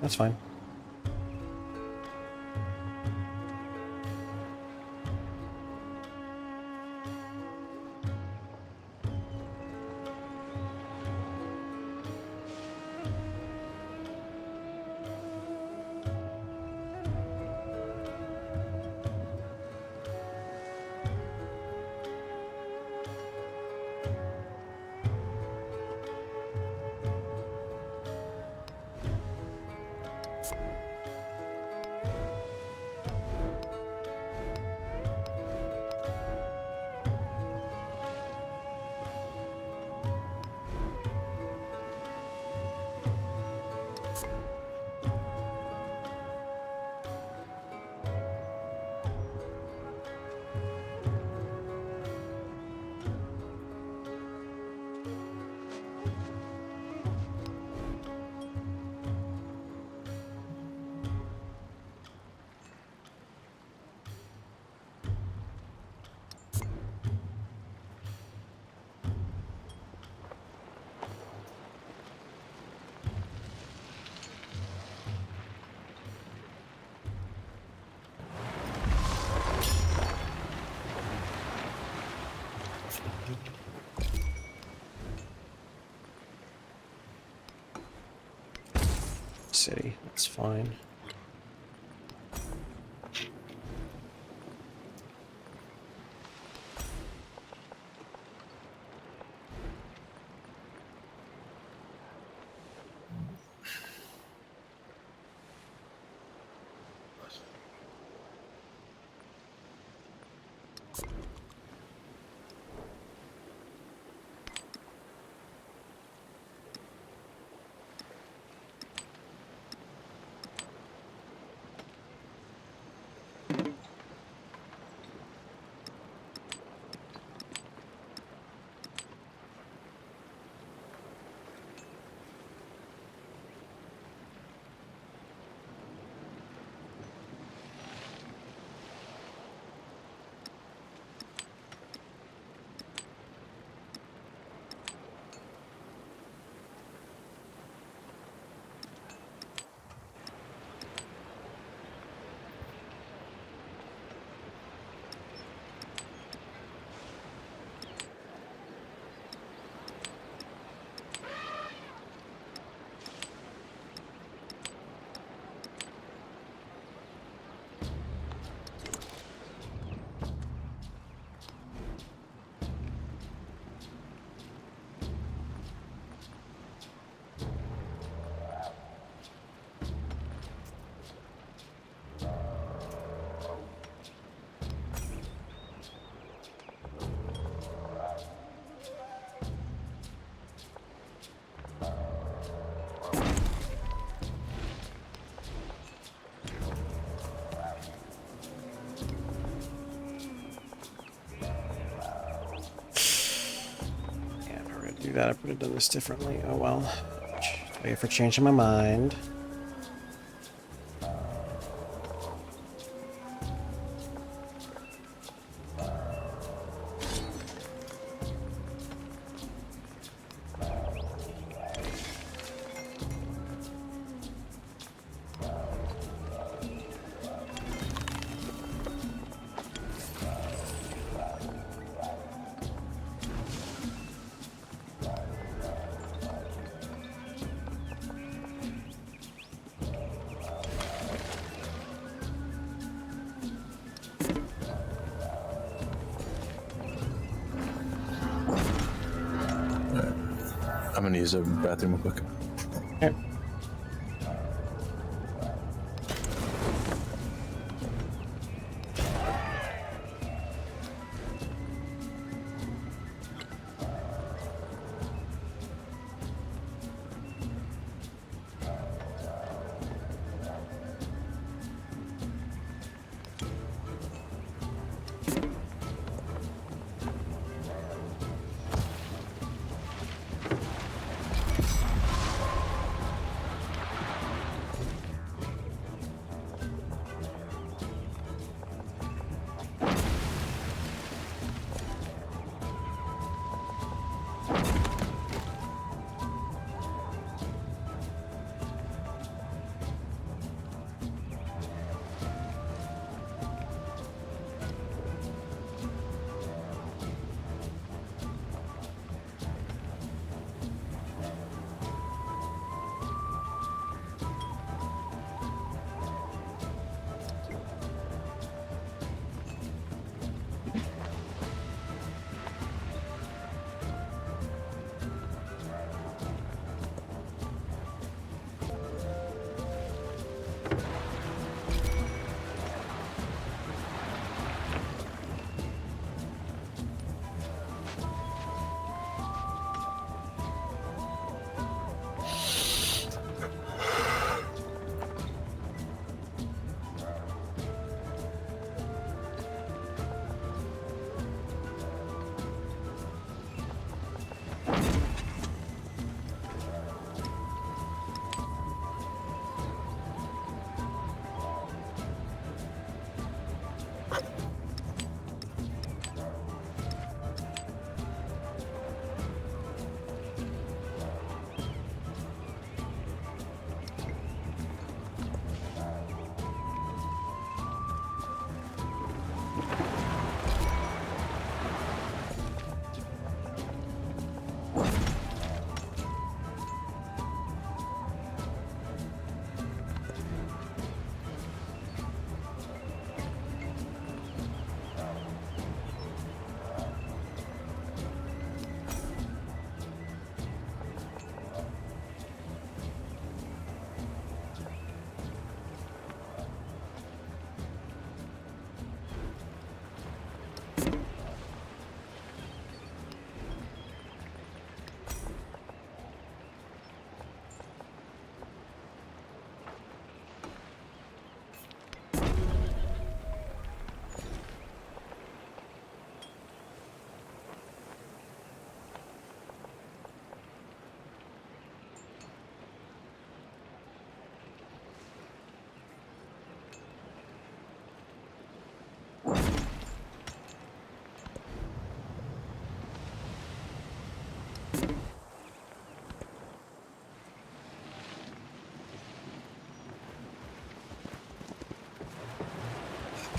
That's fine. City, that's fine. Do that. I could have done this differently. Oh well. Sorry for changing my mind. I'm gonna use a bathroom real quick. Okay.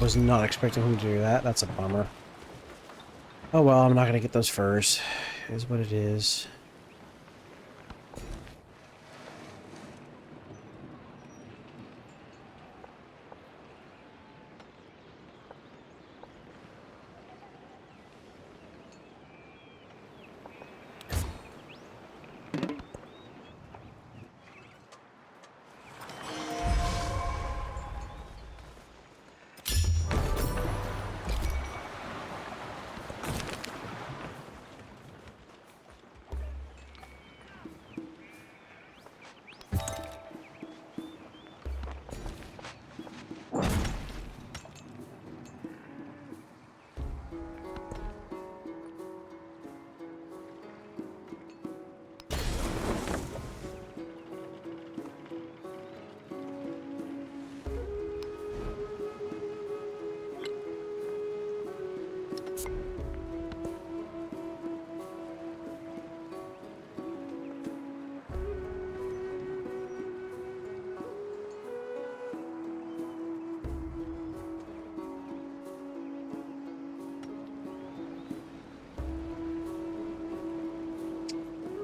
Was not expecting him to do that. That's a bummer. Oh well, I'm not gonna get those furs. It is what it is.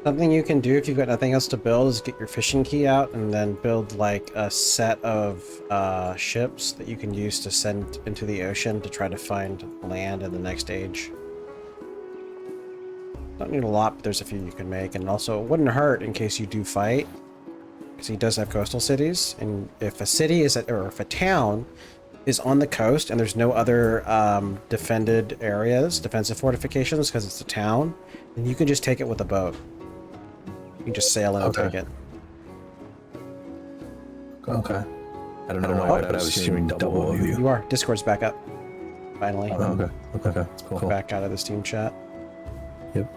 Something you can do if you've got nothing else to build is get your fishing key out and then build like a set of ships that you can use to send into the ocean to try to find land in the next age. Don't need a lot, but there's a few you can make, and also it wouldn't hurt in case you do fight, because he does have coastal cities, and if a city is or if a town is on the coast and there's no other defended areas, defensive fortifications, because it's a town, then you can just take it with a boat. You can just sail in and take it. Okay. I don't know why I was hearing double of you. You are. Discord's back up. Finally. Oh, okay. Okay. That's cool. Back out of the Steam chat. Yep.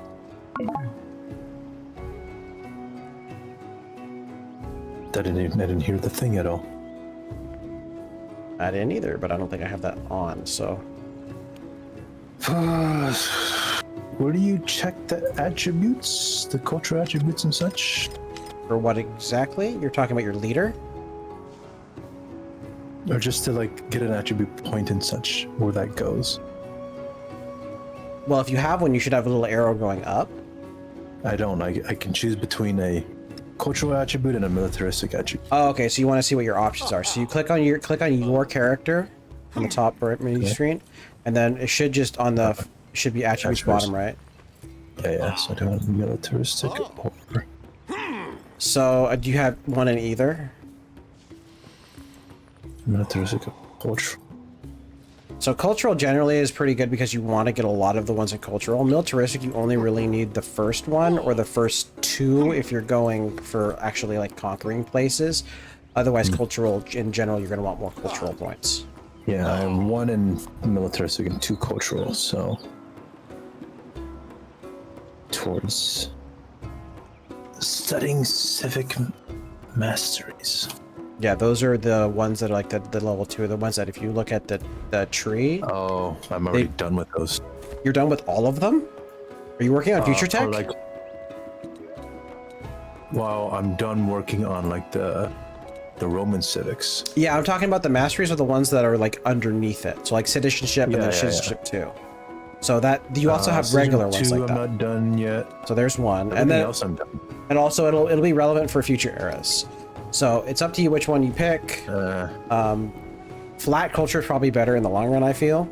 I didn't hear the thing at all. I didn't either, but I don't think I have that on, so. Where do you check the attributes? The cultural attributes and such? For what exactly? You're talking about your leader? Or just to like get an attribute point and such, where that goes? Well, if you have one, you should have a little arrow going up. I don't. I can choose between a cultural attribute and a militaristic attribute. Oh, okay. So you want to see what your options are. So you click on your character on the top right menu screen, and then it should just on the should be attributes bottom right. Yeah. So I do want militaristic or... So do you have one in either? Militaristic or cultural. So cultural generally is pretty good because you want to get a lot of the ones in cultural. Militaristic, you only really need the first one or the first two if you're going for actually like conquering places. Otherwise, cultural in general, you're going to want more cultural points. Yeah, I have one in militaristic and 2 cultural, so towards studying civic masteries. Yeah, those are the ones that are like the level 2, the ones that if you look at the tree. Oh, I'm already done with those. You're done with all of them? Are you working on future tech? Well, I'm done working on like the Roman civics. Yeah, I'm talking about the masteries are the ones that are like underneath it. So like citizenship and then citizenship 2. So that you also have regular ones like that. I'm not done yet. So there's one. Everything else I'm done. And also it'll be relevant for future eras. So it's up to you which one you pick. Flat culture is probably better in the long run, I feel.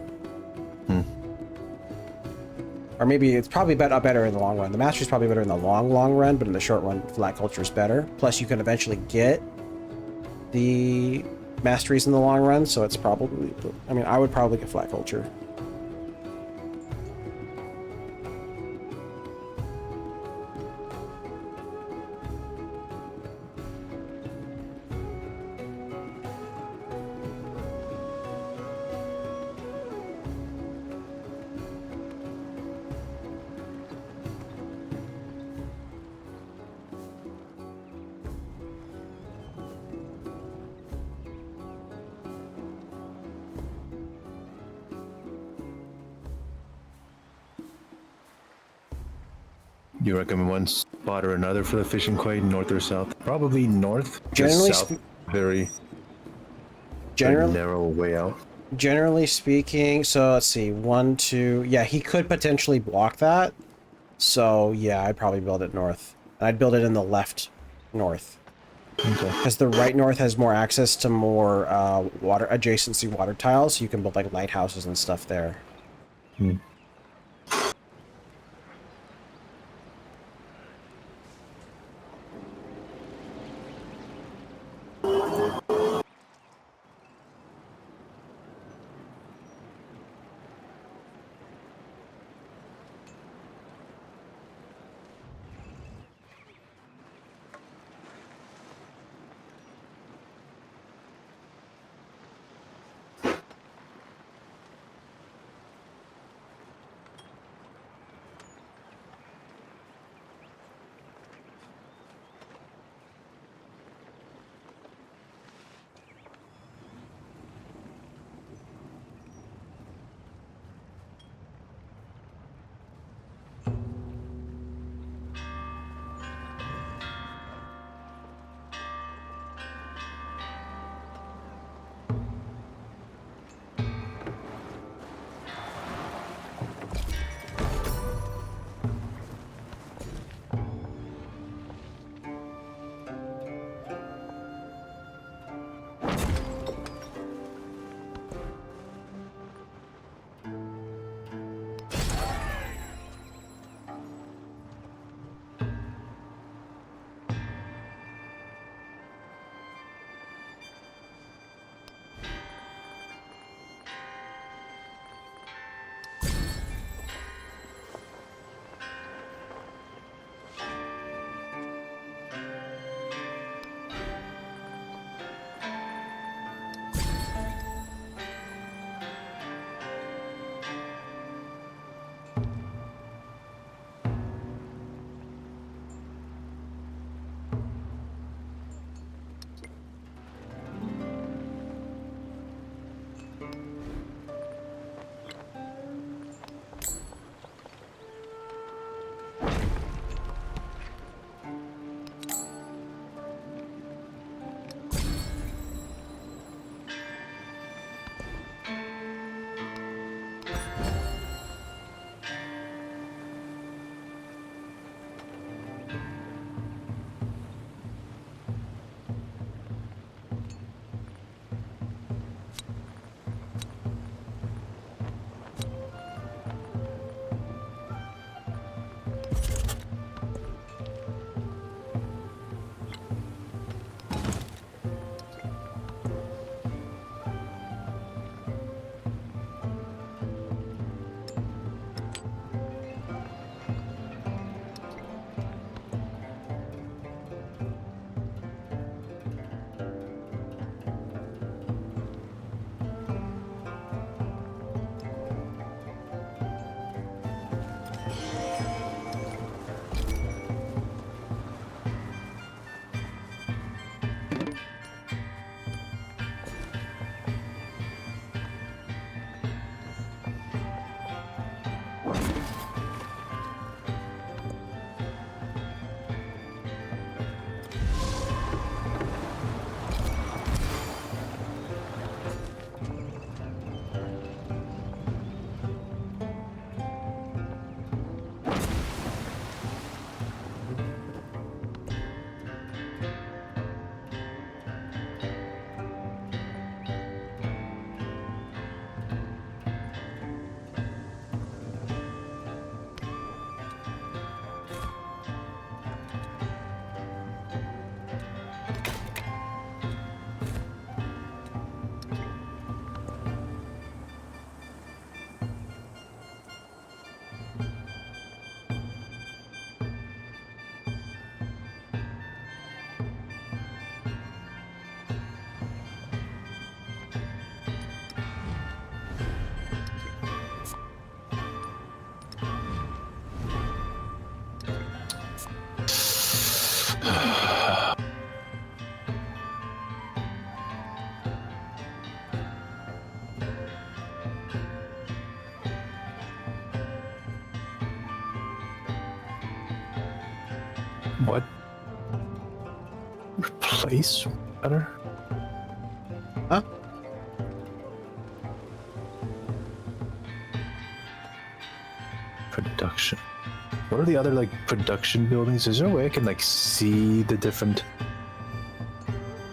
Or maybe it's probably better in the long run. The mastery is probably better in the long run, but in the short run, flat culture is better. Plus, you can eventually get the masteries in the long run, so it's probably... I mean, I would probably get flat culture. Do you recommend one spot or another for the fishing quay, north or south? Probably north. Generally, south, very generally narrow way out. Generally speaking, so let's see, 1, 2. Yeah, he could potentially block that. So yeah, I'd probably build it north. I'd build it in the left north. Okay. Because the right north has more access to more water adjacency water tiles, so you can build like lighthouses and stuff there. Hmm. What? Replace better? Huh? production. What are the other like production buildings? Is there a way I can like see the different?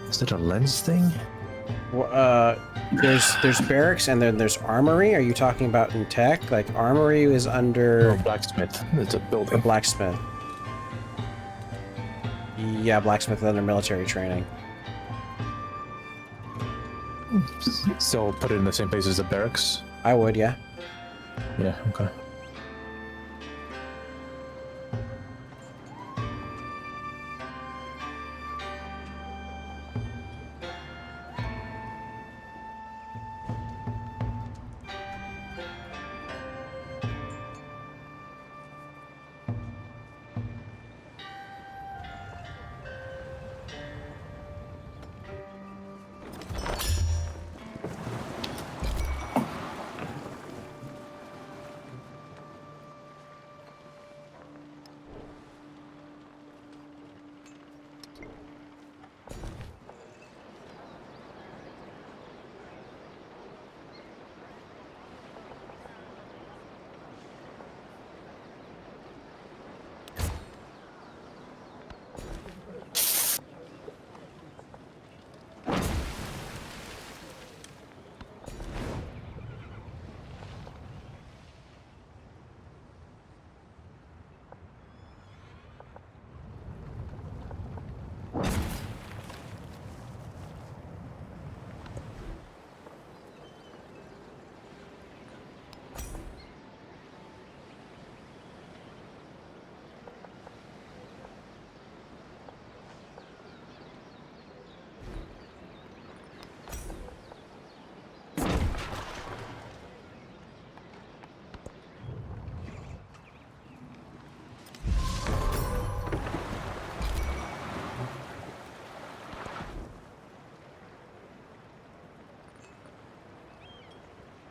Is that a lens thing? Well, there's barracks and then there's armory. Are you talking about in tech? Like armory is under No, blacksmith. It's a or building. blacksmith. Yeah, blacksmith is under military training. So put it in the same place as the barracks. I would, yeah. Yeah. Okay.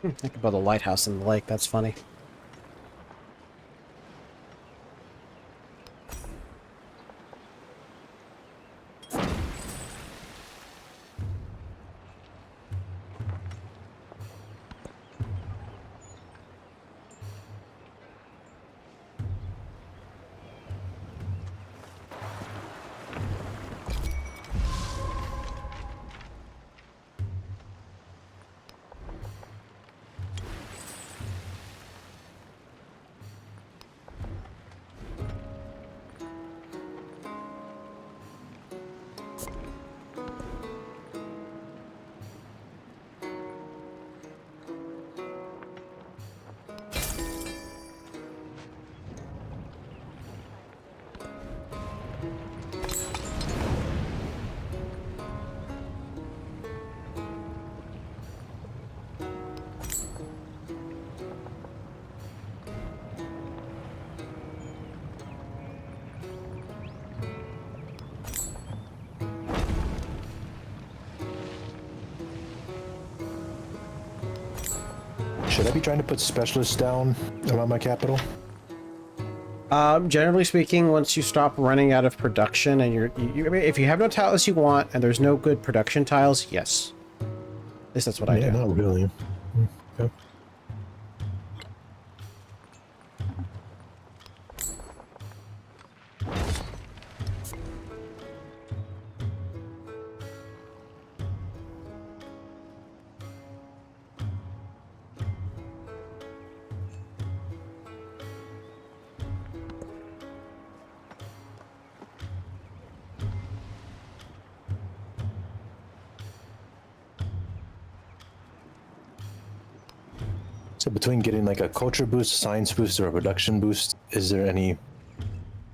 I could build a lighthouse in the lake. That's funny. Should I be trying to put specialists down around my capital? Generally speaking, once you stop running out of production and I mean, if you have no tiles you want and there's no good production tiles, yes. At least that's what I do. Not really. Okay. So between getting like a culture boost, a science boost, or a production boost, is there any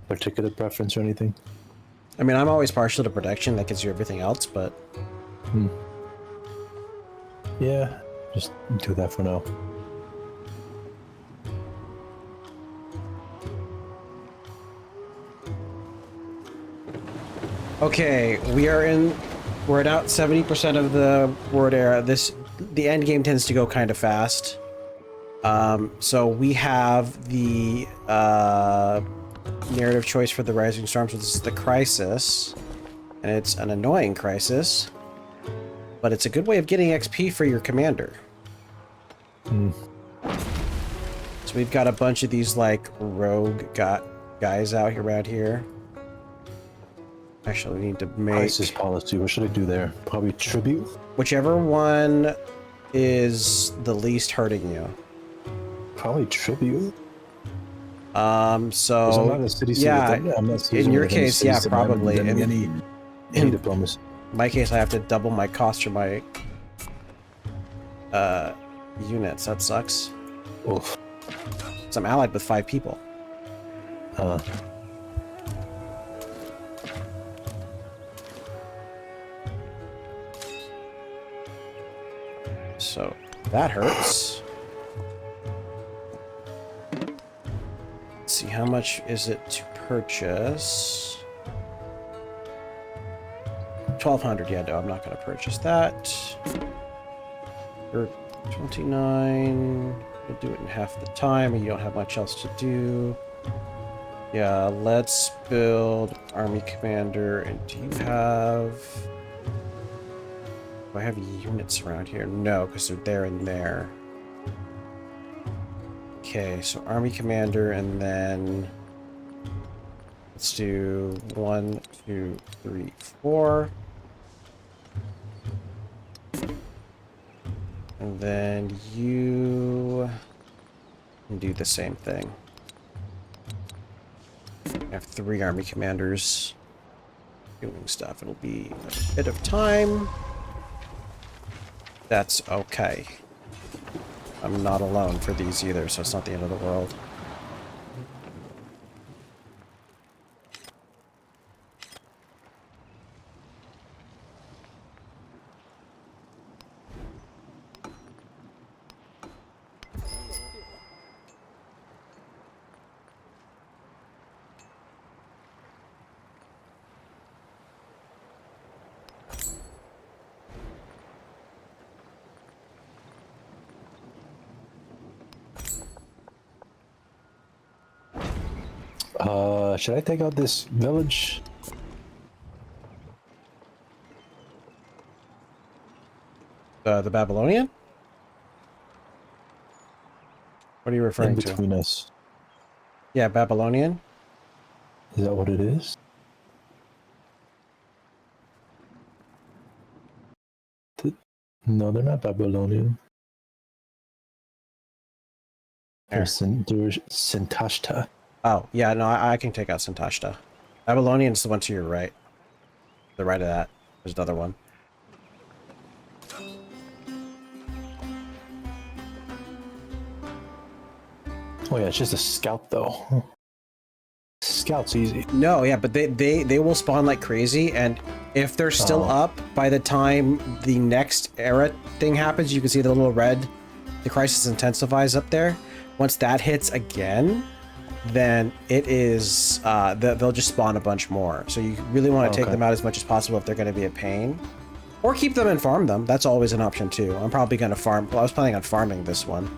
particular preference or anything? I mean, I'm always partial to production. That gives you everything else, but... Yeah, just do that for now. Okay, we're at about 70% of the world era. The end game tends to go kind of fast. So we have the narrative choice for the Rising Storm, so this is the Crisis. And it's an annoying crisis, but it's a good way of getting XP for your commander. So we've got a bunch of these like rogue guys out here around here. Actually, we need to make ISIS policy. What should I do there? Probably tribute? whichever one is the least hurting you. Probably tribute. So I'm not a city yeah, I'm not in your with any case, yeah, cities, so I haven't probably. done any diplomacy. In my case, I have to double my cost for my units. That sucks. Oof. So I'm allied with 5 people. So that hurts. Let's see, how much is it to purchase? 1,200. Yeah, no, I'm not going to purchase that. You're 29. We'll do it in half the time, and you don't have much else to do. Yeah, let's build army commander. And do you have... Do I have units around here? No, because they're there and there. Okay, so army commander, and then let's do 1, 2, 3, 4. And then you can do the same thing. I have 3 army commanders doing stuff. It'll be a bit of time. That's okay. I'm not alone for these either, so it's not the end of the world. Should I take out this village? The Babylonian? What are you referring In to? between us. Yeah, Babylonian. Is that what it is? No, they're not Babylonian. They're Sintashta. Oh, yeah, no, I can take out Santashta. Babylonian's the one to your right. The right of that. There's another one. Oh yeah, it's just a scout though. Scout's easy. No, yeah, but they will spawn like crazy, and if they're still up by the time the next era thing happens, you can see the little red, the crisis intensifies up there. Once that hits again, then it is they'll just spawn a bunch more. So you really want to take them out as much as possible if they're going to be a pain, or keep them and farm them. That's always an option too. I'm probably going to farm. Well, I was planning on farming this one.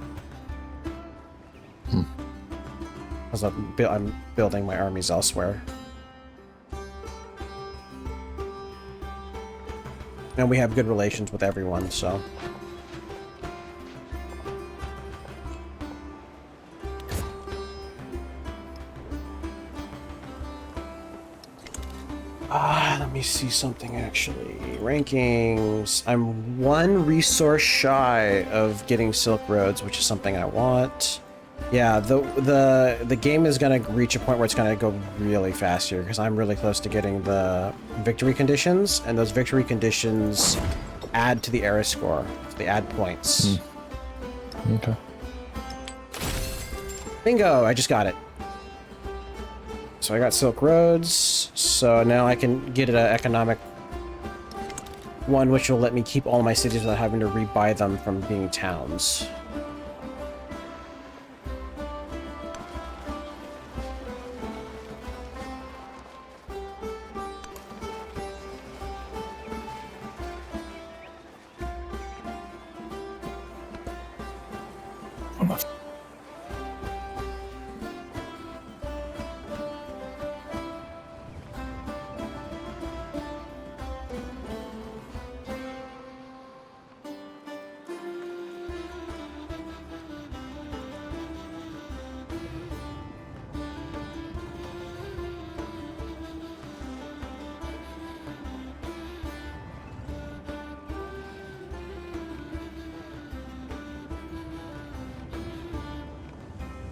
Because I'm building my armies elsewhere. And we have good relations with everyone, so. Let me see something actually. Rankings. I'm 1 resource shy of getting Silk Roads, which is something I want. Yeah, the game is gonna reach a point where it's gonna go really fast here because I'm really close to getting the victory conditions, and those victory conditions add to the era score. So they add points. Okay. Bingo! I just got it. So I got Silk Roads. So now I can get an economic one, which will let me keep all my cities without having to rebuy them from being towns.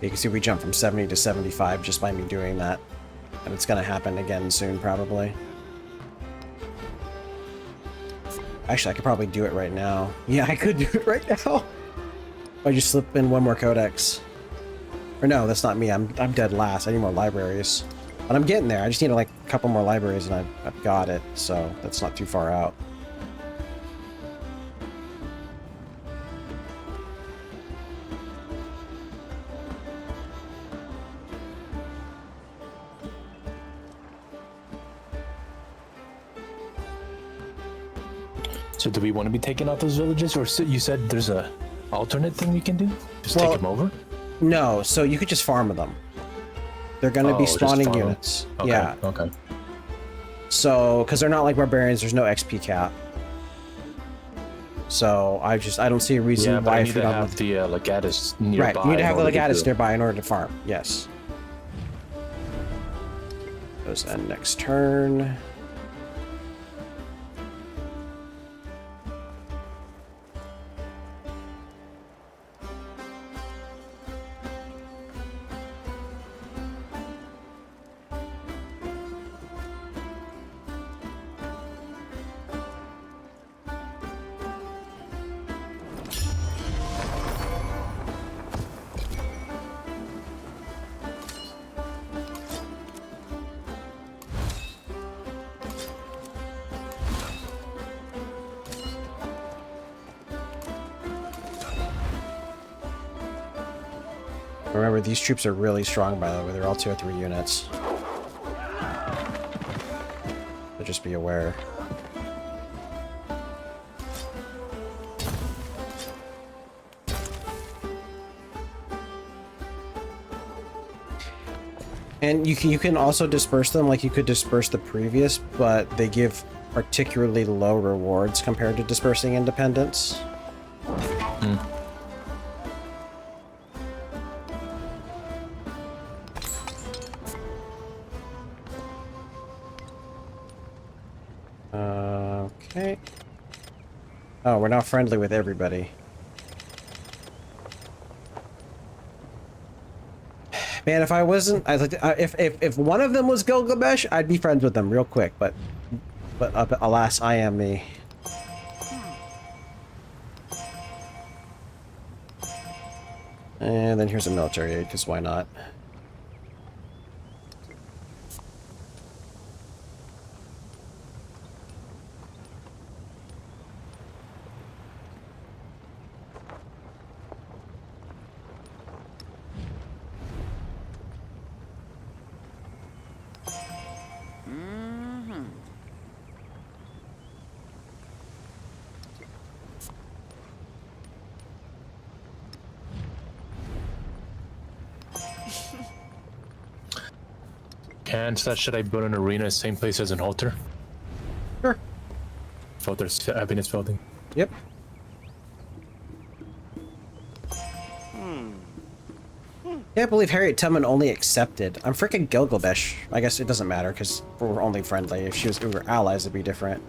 You can see we jumped from 70 to 75 just by me doing that. And it's going to happen again soon, probably. Actually, I could probably do it right now. Yeah, I could do it right now. I just slip in one more codex. Or no, that's not me. I'm dead last. I need more libraries. But I'm getting there. I just need like a couple more libraries and I've got it. So that's not too far out. So do we want to be taking out those villages, or you said there's a alternate thing we can do? Just take them over? No, so you could just farm them. They're going to be spawning units. Okay, yeah. Okay. So, because they're not like barbarians, there's no XP cap. So I don't see a reason why. I need to have the legatus nearby. Right, you need to have the legatus nearby in order to farm. Yes. Those end next turn. Remember, these troops are really strong, by the way. They're all 2 or 3 units. So just be aware. And you can also disperse them like you could disperse the previous, but they give particularly low rewards compared to dispersing independents. Okay. Oh, we're now friendly with everybody. Man, if I wasn't, if one of them was Gilgamesh, I'd be friends with them real quick. But alas, I am me. And then here's a military aid, because why not? Should I build an arena same place as an altar? Sure. For their happiness building. Yep. Can't believe Harriet Tubman only accepted. I'm freaking Gilgamesh. I guess it doesn't matter because we're only friendly. If we were allies, it'd be different.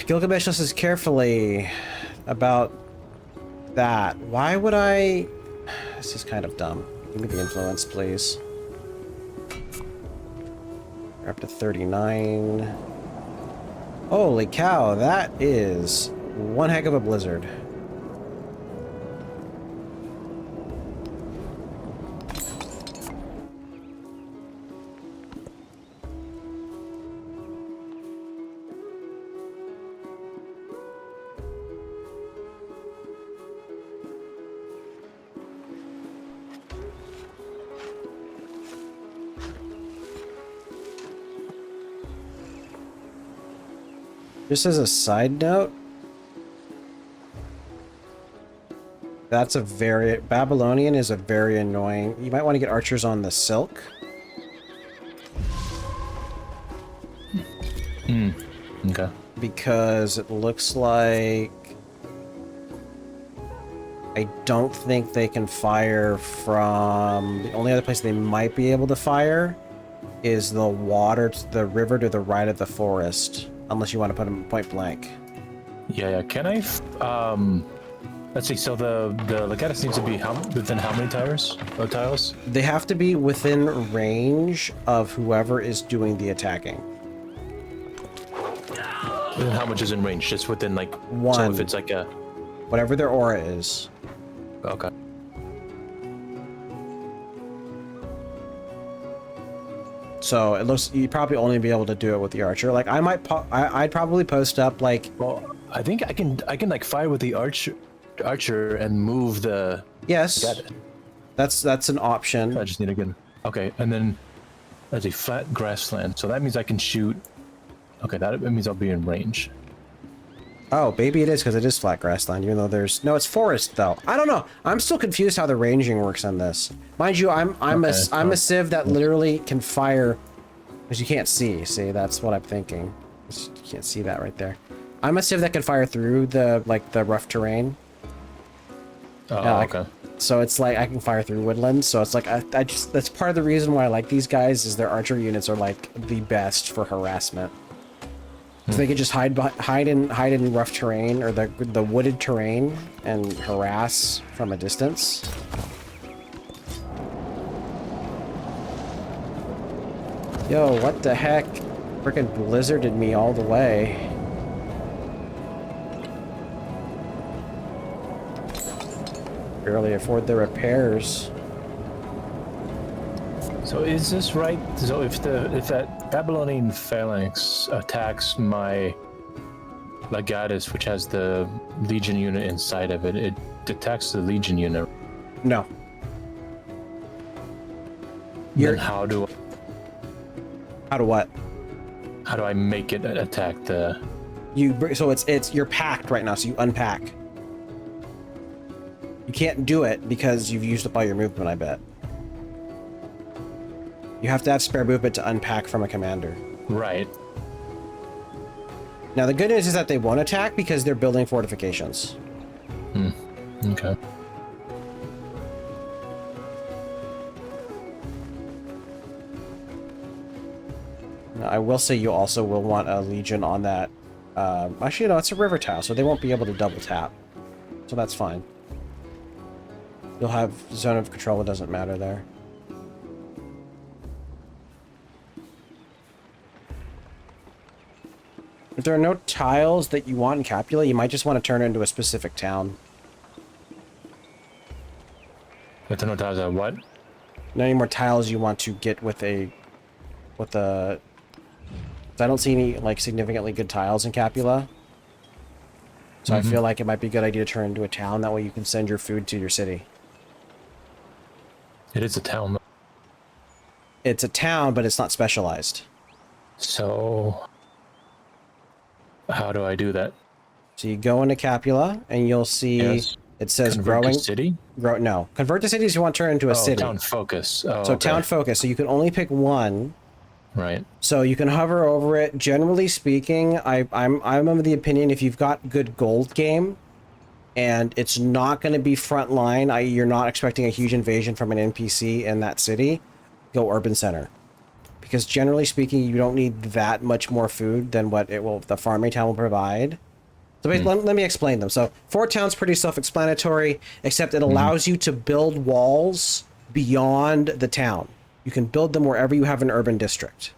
Gilgamesh listens carefully about that. Why would I? This is kind of dumb. Give me the influence, please. We're up to 39. Holy cow, that is one heck of a blizzard. Just as a side note, that's a very... Babylonian is a very annoying... You might want to get archers on the silk. Okay. Because it looks like... I don't think they can fire from... The only other place they might be able to fire is the water, the river to the right of the forest. Unless you want to put them point blank. Yeah. Can I Let's see. So the legatus needs to be within how many tiles? Tiles? They have to be within range of whoever is doing the attacking. And how much is in range? Just within like one. So if it's like a whatever their aura is. Okay. So it looks you'd probably only be able to do it with the archer. Like I might, I'd probably post up like. Well, I think I can like fire with the archer and move the. Yes. That's an option. I just need to get. Okay, and then that's a flat grassland. So that means I can shoot. Okay, that means I'll be in range. Oh, maybe it is because it is flat grassland, even though there's no, it's forest though. I don't know. I'm still confused how the ranging works on this. Mind you, I'm a civ that literally can fire, because you can't see. See, that's what I'm thinking. You can't see that right there. I'm a civ that can fire through the rough terrain. Oh, yeah, okay. So it's like I can fire through woodlands. So it's like I just that's part of the reason why I like these guys is their archer units are like the best for harassment. So they could just hide in rough terrain or the wooded terrain and harass from a distance. Yo, what the heck? Frickin' blizzarded me all the way. Barely afford the repairs. So is this right? So if that Babylonian phalanx attacks my legatus, which has the legion unit inside of it, it attacks the legion unit. No. Then how do what? How do I make it attack the? So it's you're packed right now, so you unpack. You can't do it because you've used up all your movement, I bet. You have to have spare movement to unpack from a commander. Right. Now the good news is that they won't attack because they're building fortifications. Okay. Now, I will say you also will want a legion on that. Actually, no, it's a river tile, so they won't be able to double tap. So that's fine. You'll have zone of control, it doesn't matter there. If there are no tiles that you want in Capula, you might just want to turn it into a specific town. If there are no tiles on what? No any more tiles you want to get with a... I don't see any, like, significantly good tiles in Capula. So I feel like it might be a good idea to turn into a town. That way you can send your food to your city. It is a town. It's a town, but it's not specialized. So... how do I do that? So you go into Capula, and you'll see it says Convert growing... to city? No. Convert to cities you want to turn into a city. Town focus. Oh, so okay. town focus. So you can only pick one. Right. So you can hover over it. Generally speaking, I'm of the opinion if you've got good gold game, and it's not going to be frontline, you're not expecting a huge invasion from an NPC in that city, go urban center. Because generally speaking, you don't need that much more food than what the farming town will provide. So let me explain them. So Fort Town's pretty self-explanatory, except it allows you to build walls beyond the town. You can build them wherever you have an urban district,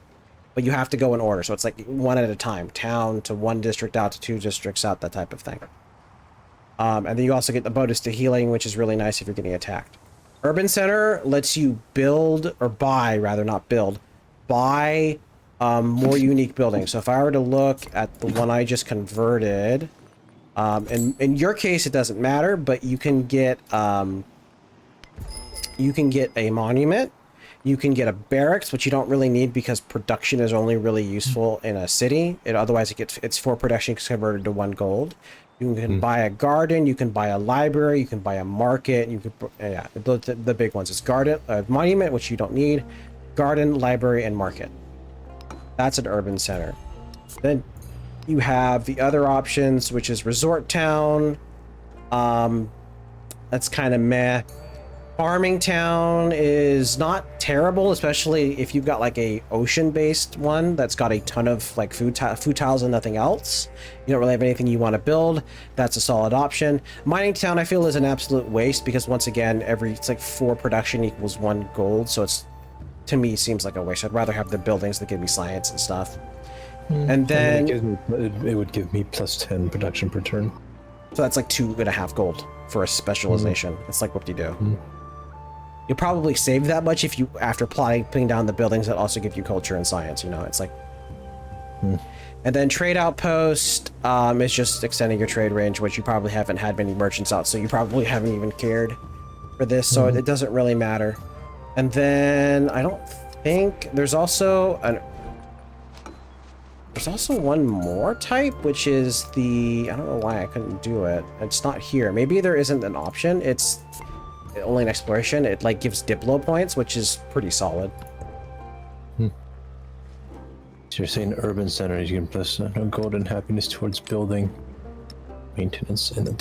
but you have to go in order. So it's like one at a time, town to one district out to two districts out, that type of thing. And then you also get the bonus to healing, which is really nice if you're getting attacked. Urban Center lets you build, or buy, rather, not build, buy more unique buildings. So if I were to look at the one I just converted, in your case it doesn't matter, but you can get a monument, you can get a barracks, which you don't really need because production is only really useful in a city. Otherwise it's for production converted to 1 gold. You can buy a garden, you can buy a library, you can buy a market, you can, the big ones. It's garden, monument, which you don't need, garden, library, and market. That's an urban center. Then you have the other options, which is resort town. That's kind of meh. Farming town is not terrible, especially if you've got like a ocean-based one that's got a ton of like food tiles and nothing else. You don't really have anything you want to build. That's a solid option. Mining town, I feel, is an absolute waste because once again, it's like 4 production equals 1 gold. So it's, to me, seems like a waste. I'd rather have the buildings that give me science and stuff. And then it would give me plus 10 production per turn. So that's like 2.5 gold for a specialization. It's like whoop-de-doo. You'll probably save that much if you, after putting down the buildings that also give you culture and science, you know, it's like... And then trade outpost is just extending your trade range, which you probably haven't had many merchants out, so you probably haven't even cared for this, so it doesn't really matter. And then I don't think there's also one more type, which is the, I don't know why I couldn't do it. It's not here. Maybe there isn't an option. It's only an exploration. It like gives Diplo points, which is pretty solid. So you're saying urban centers, you can plus gold and happiness towards building maintenance and then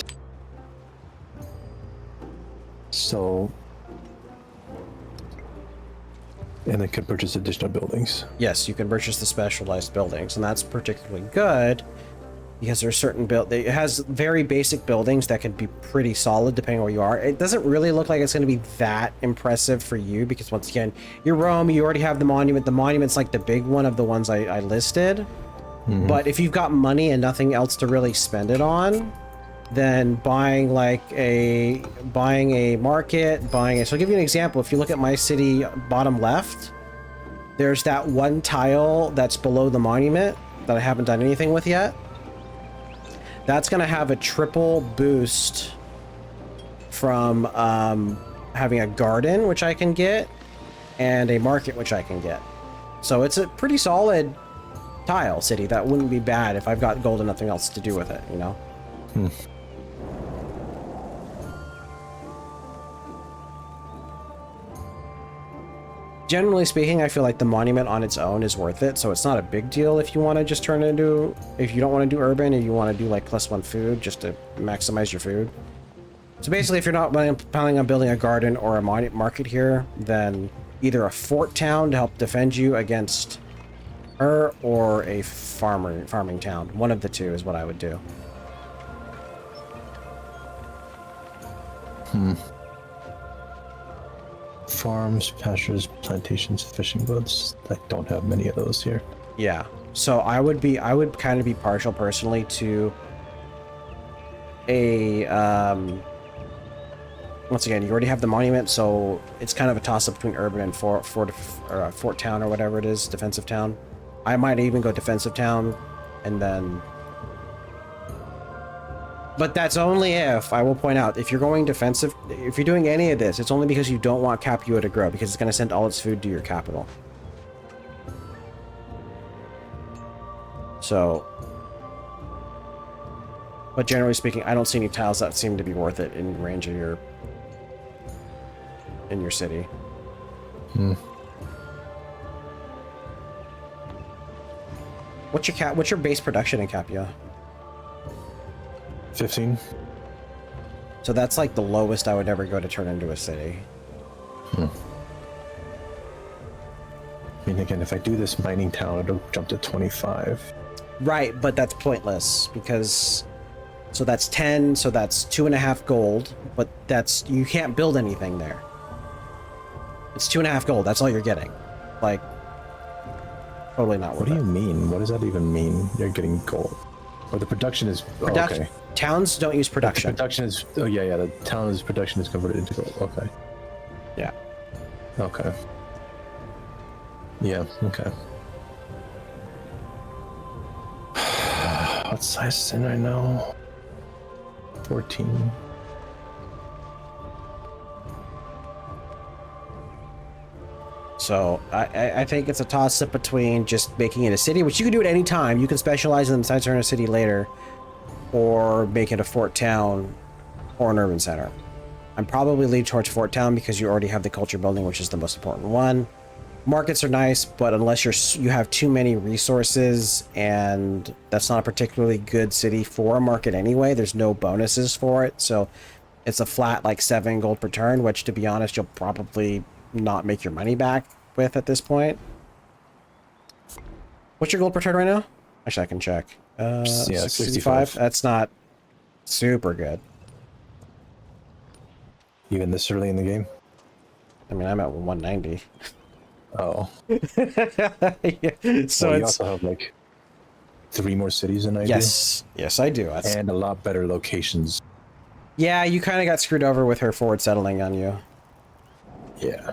and then could purchase additional buildings. Yes, you can purchase the specialized buildings, and that's particularly good because there's certain it has very basic buildings that can be pretty solid depending on where you are. It doesn't really look like it's going to be that impressive for you because once again, you're Rome, you already have the monument. The monument's like the big one of the ones I listed. But if you've got money and nothing else to really spend it on, then buying a market, so I'll give you an example. If you look at my city bottom left, there's that one tile that's below the monument that I haven't done anything with yet. That's going to have a triple boost from having a garden, which I can get, and a market, which I can get. So it's a pretty solid tile city. That wouldn't be bad if I've got gold and nothing else to do with it, you know? Generally speaking, I feel like the monument on its own is worth it, so it's not a big deal if you want to just turn it into, if you don't want to do urban and you want to do like +1 food just to maximize your food. So basically, if you're not planning on building a garden or a market here, then either a fort town to help defend you against her or a farming town. One of the two is what I would do. Farms, pastures, plantations, fishing boats. I don't have many of those here. Yeah. So I would kind of be partial personally to a once again, you already have the monument, so it's kind of a toss-up between urban and fort town or whatever it is, defensive town. I might even go defensive town and then, but that's only if, I will point out, if you're going defensive, if you're doing any of this, it's only because you don't want Capua to grow, because it's going to send all its food to your capital. So, but generally speaking, I don't see any tiles that seem to be worth it in range of your, in your city. What's your base production in Capua? 15. So that's like the lowest I would ever go to turn into a city. I mean, again, if I do this mining town, it'll jump to 25. Right, but that's pointless because, so that's 10, so that's 2.5 gold, but you can't build anything there. It's 2.5 gold, that's all you're getting. Like, totally not worth it. What do you mean? What does that even mean? You're getting gold. Or the production is... okay. Towns don't use production. Production is... Oh, yeah, the town's production is converted into gold. Okay. Yeah. Okay. Yeah, okay. What size is in right now? 14. So I think it's a toss-up between just making it a city, which you can do at any time. You can specialize in the size turn a city later, or make it a fort town or an urban center. I'm probably leaning towards fort town because you already have the culture building, which is the most important one. Markets are nice, but unless you have too many resources, and that's not a particularly good city for a market anyway, there's no bonuses for it. So It's a flat like 7 gold per turn, which to be honest, you'll probably not make your money back with at this point. What's your gold per turn right now? Actually, I can check. Yeah, 65. That's not super good. Even this early in the game? I mean, I'm at 190. Oh. Yeah. So well, you also have like 3 more cities than I do. Yes, I do. And a lot better locations. Yeah, you kind of got screwed over with her forward settling on you. Yeah.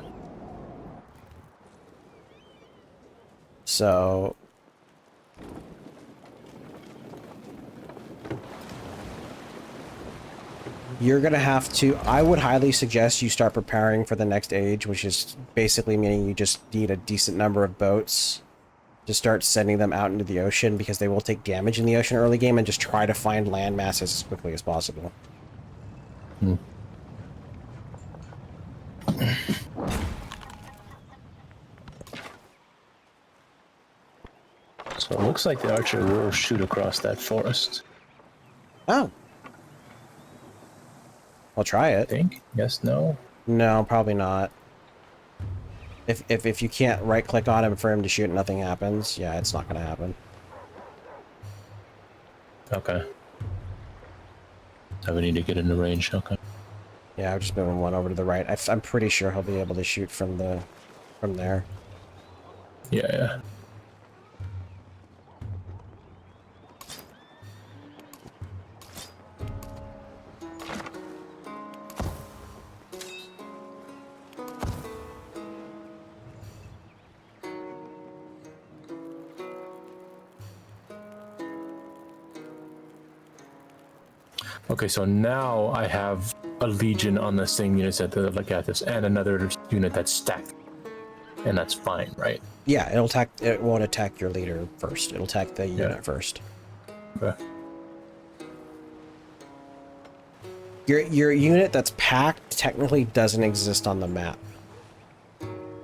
So you're gonna have to, I would highly suggest you start preparing for the next age, which is basically meaning you just need a decent number of boats to start sending them out into the ocean, because they will take damage in the ocean early game, and just try to find land masses as quickly as possible. So it looks like the archer will shoot across that forest. Oh. I'll try it. I think? Yes, no? No, probably not. If you can't right click on him for him to shoot, nothing happens. Yeah, it's not gonna happen. Okay. So we need to get into range, okay. Yeah, I'm just moving one over to the right. I'm pretty sure he'll be able to shoot from there. Yeah. Okay, so now I have a legion on the same unit set that look at this, and another unit that's stacked, and that's fine, right? Yeah, it won't attack your leader first. It'll attack the unit first. Okay. Your unit that's packed technically doesn't exist on the map.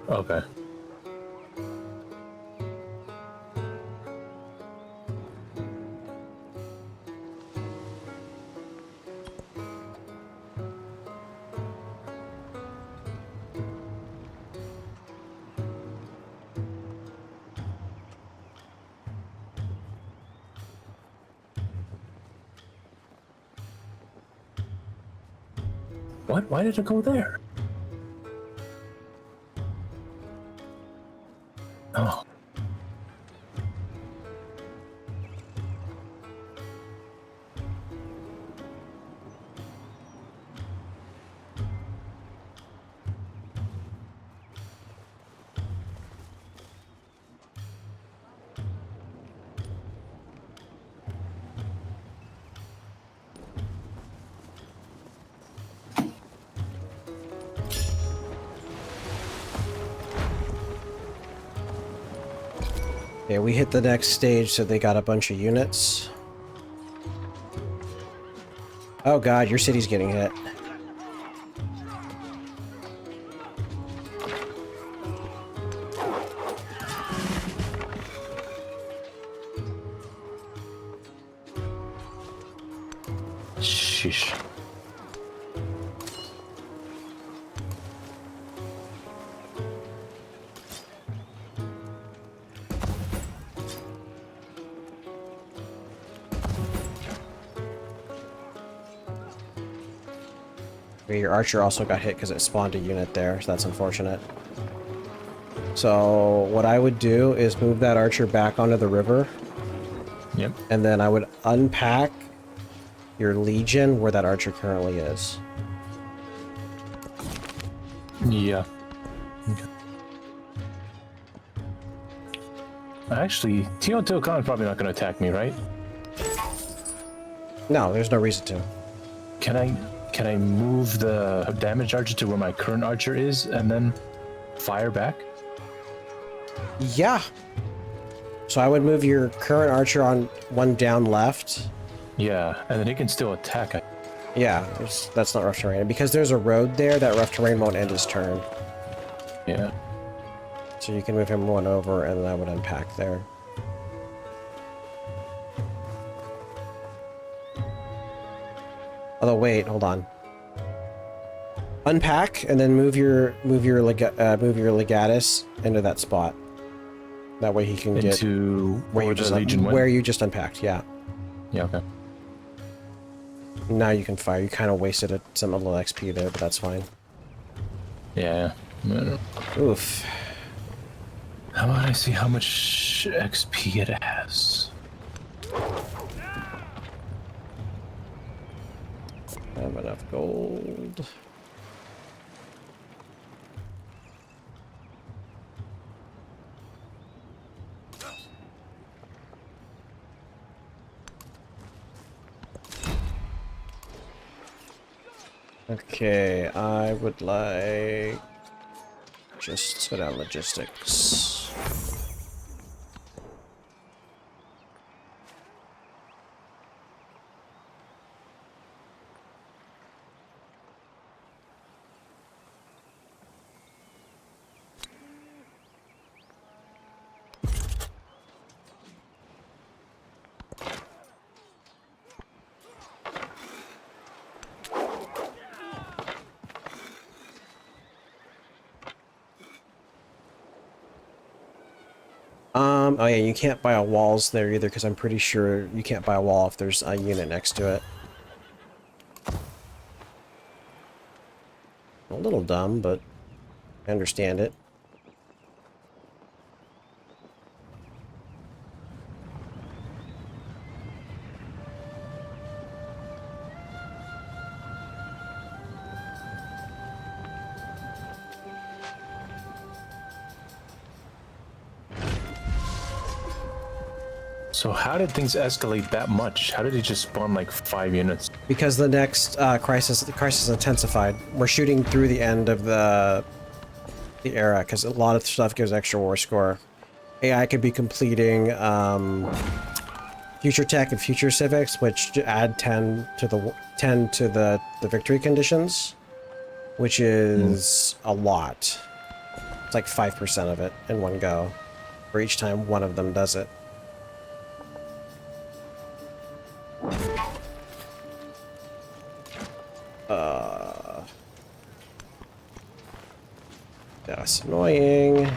Okay. What? Why did it go there? Oh. Okay, we hit the next stage, so they got a bunch of units. Oh god, your city's getting hit. Sheesh. Your archer also got hit because it spawned a unit there, so that's unfortunate. So what I would do is move that archer back onto the river. Yep. And then I would unpack your legion where that archer currently is. Yeah. Okay. Actually, Teotihuacan is probably not going to attack me, right? No, there's no reason to. Can I move the damage archer to where my current archer is and then fire back? Yeah. So I would move your current archer on one down left. Yeah, and then he can still attack. Yeah, that's not rough terrain. And because there's a road there, that rough terrain won't end his turn. Yeah. So you can move him one over, and then I would unpack there. Although, wait, hold on. Unpack and then move your legatus into that spot. That way he can get into where you just where you just unpacked. Yeah. Yeah. Okay. Now you can fire. You kind of wasted some little XP there, but that's fine. Yeah. Oof. How about I see how much XP it has? I have enough gold. Okay, I would like just go down logistics. Oh yeah, you can't buy a walls there either, because I'm pretty sure you can't buy a wall if there's a unit next to it. A little dumb, but I understand it. So how did things escalate that much? How did it just spawn like 5 units? Because the next crisis intensified. We're shooting through the end of the era, because a lot of stuff gives extra war score. AI could be completing future tech and future civics, which add 10 to the victory conditions, which is a lot. It's like 5% of it in one go, for each time one of them does it. That's annoying.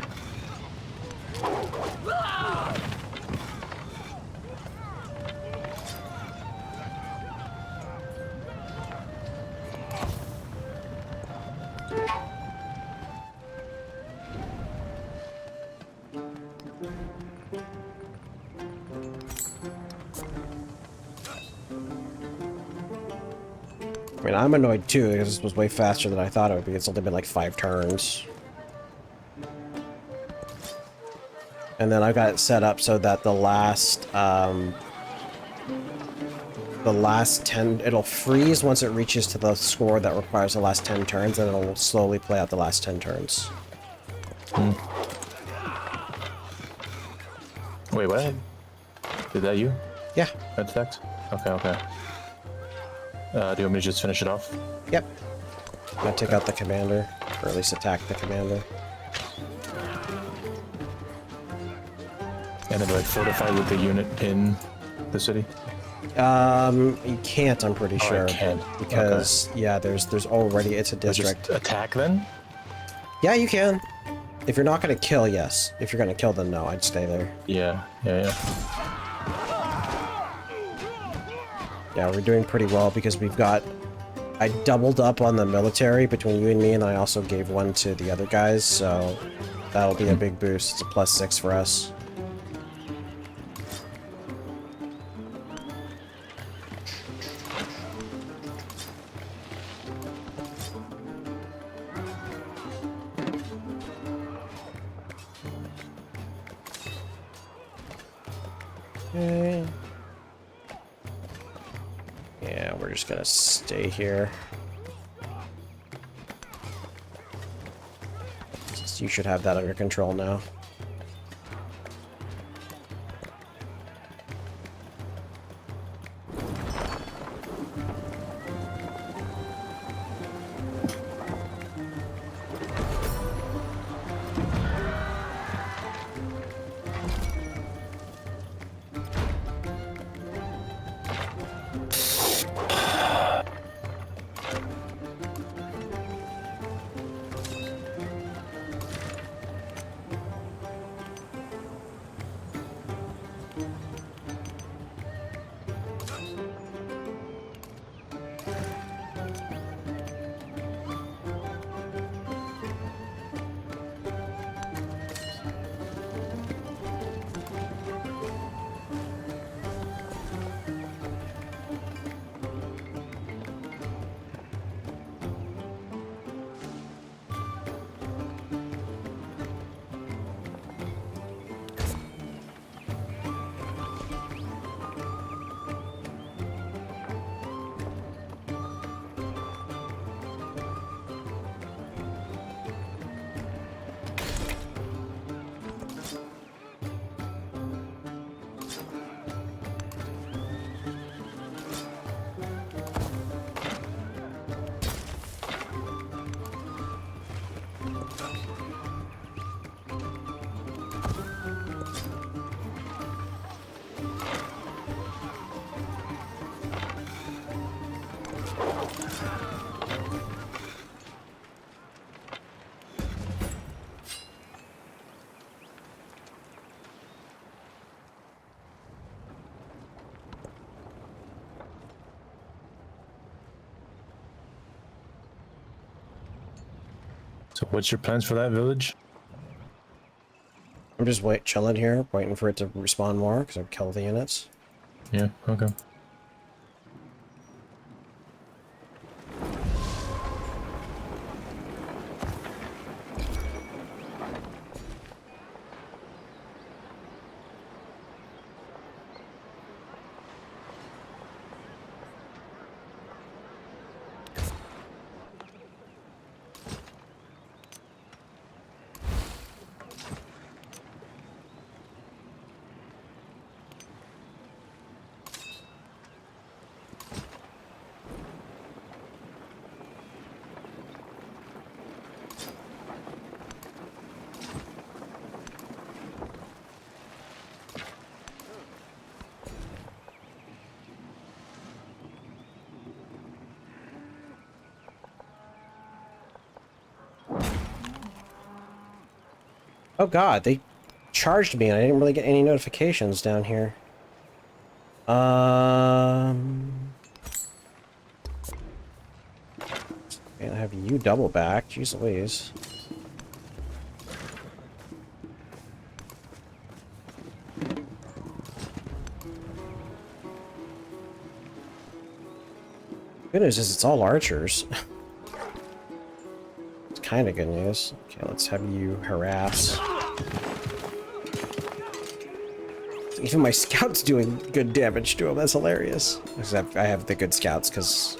I mean, I'm annoyed too, because this was way faster than I thought it would be. It's only been like 5 turns. And then I've got it set up so that the last 10, it'll freeze once it reaches to the score that requires the last 10 turns, and it'll slowly play out the last 10 turns. Wait, what? Did that you? Yeah. That text? Okay, okay. Do you want me to just finish it off? Yep. I'm gonna take out the commander, or at least attack the commander. And then do I fortify with the unit in the city? You can't, I'm pretty sure. I can. Because, yeah, there's already, it's a district. Just attack then? Yeah, you can. If you're not gonna kill, yes. If you're gonna kill, then no, I'd stay there. Yeah. Yeah, we're doing pretty well because we've got... I doubled up on the military between you and me, and I also gave one to the other guys, so that'll be a big boost. It's a +6 for us. Okay. Yeah, we're just gonna stay here. You should have that under control now. So what's your plans for that village? I'm just chilling here, waiting for it to respawn more, because I've killed the units. Yeah, okay. Oh god, they charged me and I didn't really get any notifications down here. And I have you double back. Jeez Louise. Good news is it's all archers. It's kind of good news. Okay, let's have you harass. Even my scout's doing good damage to him. That's hilarious. Except I have the good scouts because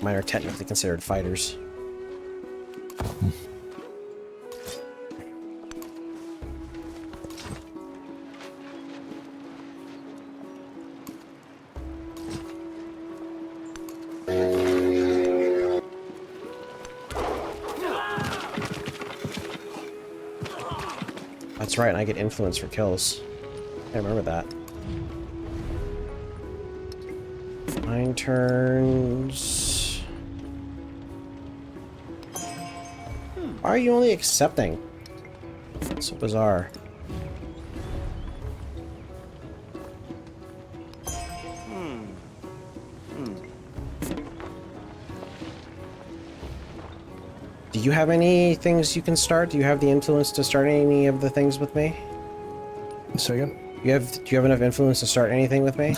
mine are technically considered fighters. That's right, and I get influence for kills. I remember that. 9 turns. Why are you only accepting? So bizarre. Do you have any things you can start? Do you have the influence to start any of the things with me? So again? Do you have enough influence to start anything with me?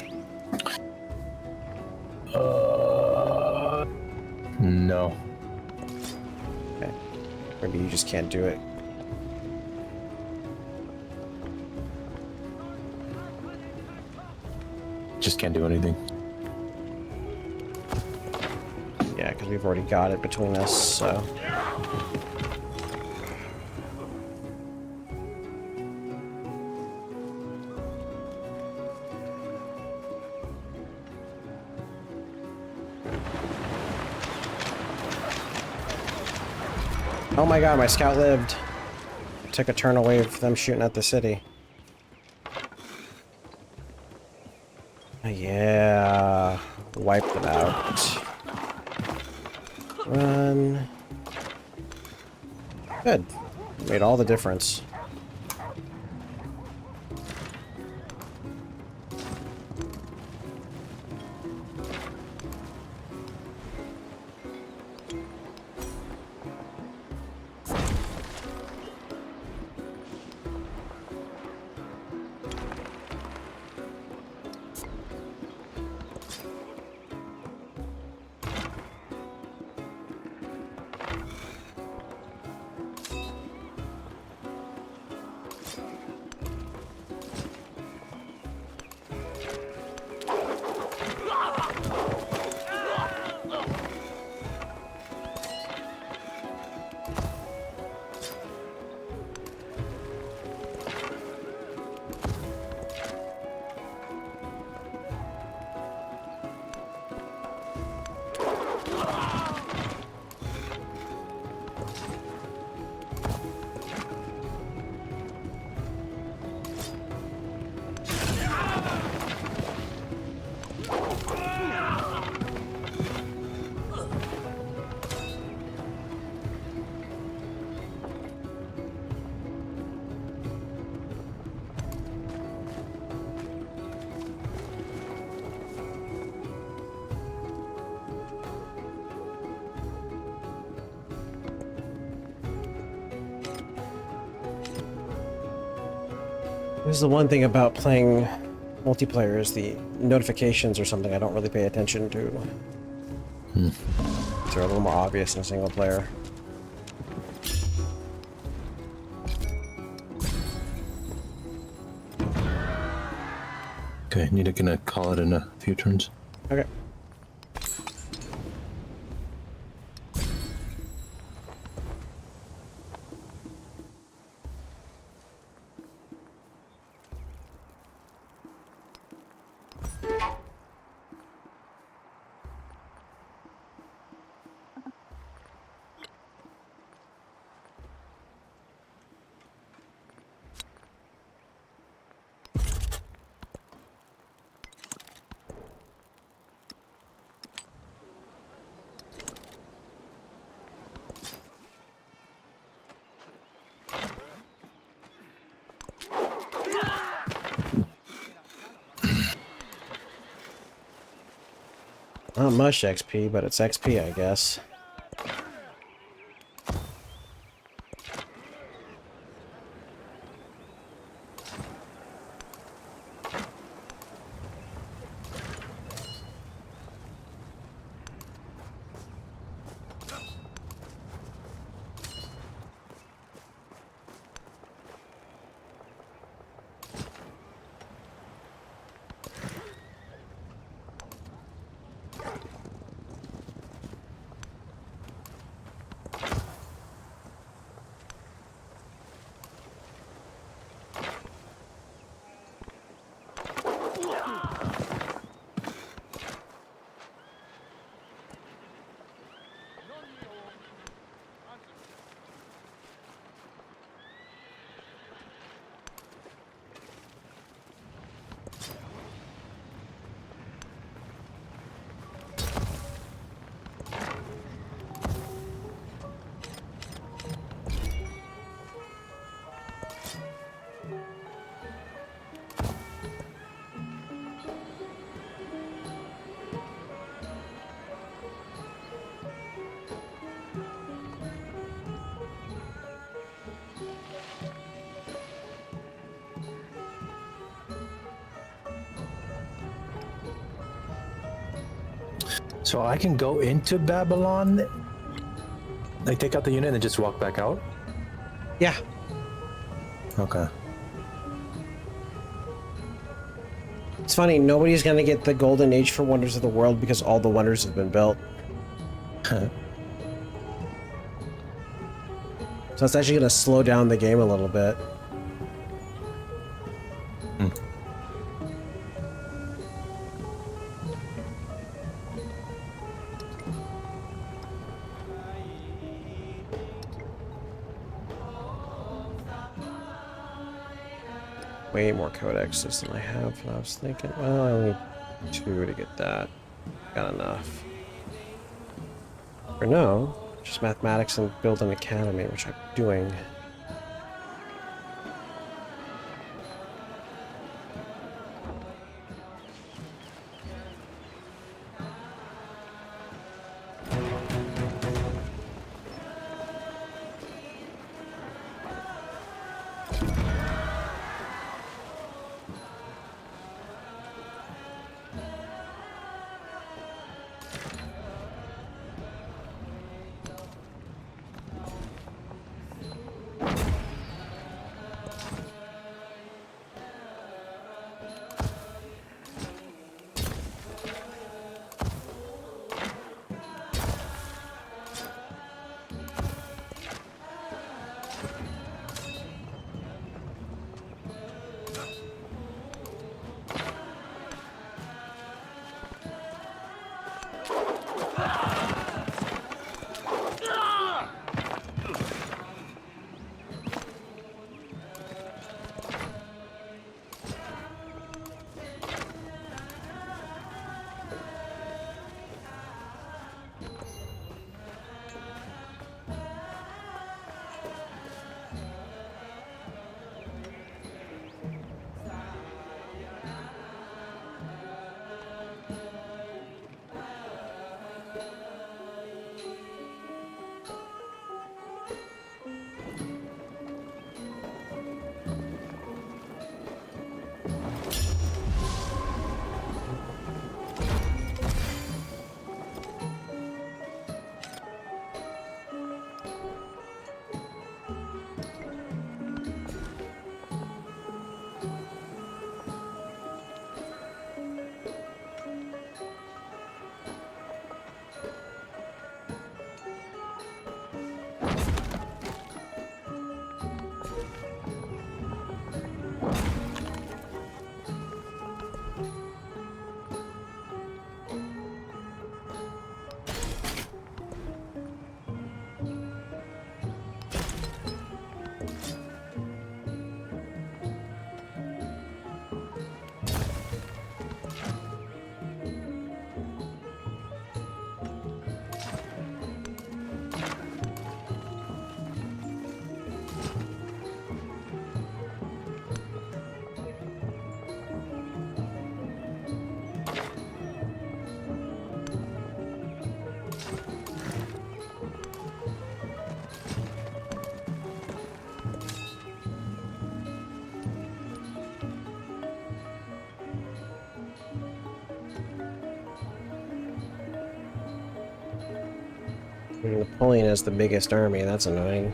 No. Okay. Maybe you just can't do it. Just can't do anything. Yeah, because we've already got it between us, so... Oh my god, my scout lived. Took a turn away from them shooting at the city. Yeah, wiped them out. Run. Good. Made all the difference. This is the one thing about playing multiplayer is the notifications or something I don't really pay attention to. They're a little more obvious in a single player. Okay, need to gonna call it in a few turns. Okay. Not much XP, but it's XP, I guess. So I can go into Babylon, like take out the unit and then just walk back out? Yeah. Okay. It's funny, nobody's gonna get the Golden Age for Wonders of the World because all the wonders have been built. So it's actually gonna slow down the game a little bit. Way more codexes than I have. I was thinking, well, I only need 2 to get that. Got enough. For now, just mathematics and build an academy, which I'm doing. Napoleon has the biggest army. That's annoying.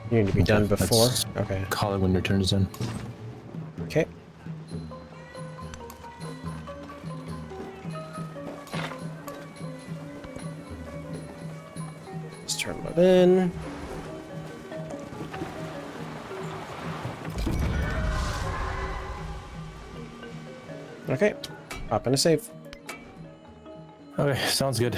You need to be done before? Let's Okay. call it when your turn is in. Okay. Let's turn it in. Okay. Pop in a save. Okay, sounds good.